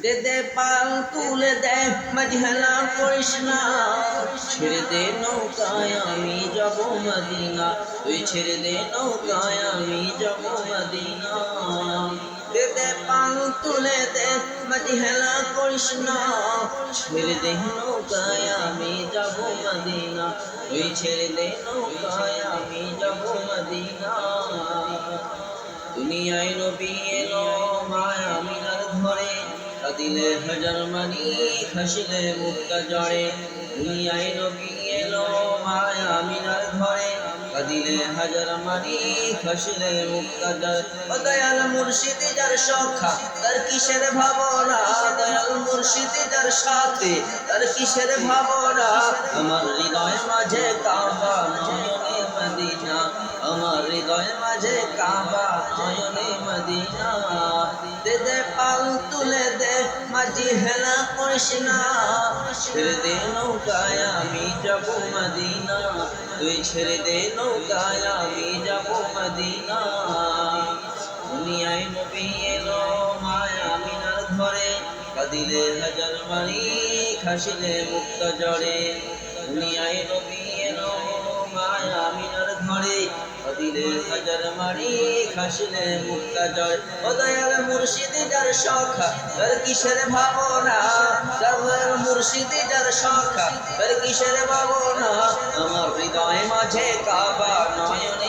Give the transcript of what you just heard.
দে দে পাল তুলে দে মজহেলা করিস না, ছেড়ে দে নৌকায় আমি যাব মদিনা, তুই ছেড়ে দে নৌকায় আমি যাব মদিনা। দে দে পাল তুলে দে মজহেলা করিস না, ছেড়ে দে নৌকায় আমি যাব মদিনা, তুই ছেড়ে দে নৌকায় আমি যাব মদিনা। দুনিয়ায় নবী এলো মায়া আমিনার ঘরে, কাঁদিলে হাজার মানি হাসিলে মুক্তা জড়ে। দুনিয়ায় নবী এলো মায়া আমিনার ঘরে, কাঁদিলে হাজার মানি হাসিলে মুক্তা জড়ে। ও দয়াল মুর্শিদি যার সখা তার কিসের ভাবনা, দয়াল মুর্শিদি যার সাথে তার কিসের ভাবনা। আমার হৃদয় মাঝে কাবা নয়নে মদিনা, আমার হৃদয় মাঝে কাবা নয়নে মদিনা। দে দে পাল তুলে দে মাঝি হেলা করিস না, ছেড়ে দে নৌকায় আমি যাব মদিনা, তুই ছেড়ে দে নৌকায় আমি যাব মদিনা। দুনিয়ায় নবী এলো মায়া আমিনার ঘরে, কাঁদিলে হাজার মানি হাসিলে মুক্তা জড়ে। দুনিয়ায় নবী এলো মায়া আমিনার ঘরে, কাঁদিলে হাজার মানি হাসিলে মুক্তা জড়ে। ও দয়াল মুর্শিদি যার সখা তার কিসের ভাবনা, দয়াল মুর্শিদি যার সখা তার কিসের ভাবনা। আমার হৃদয় মাঝে কাবা নয়নে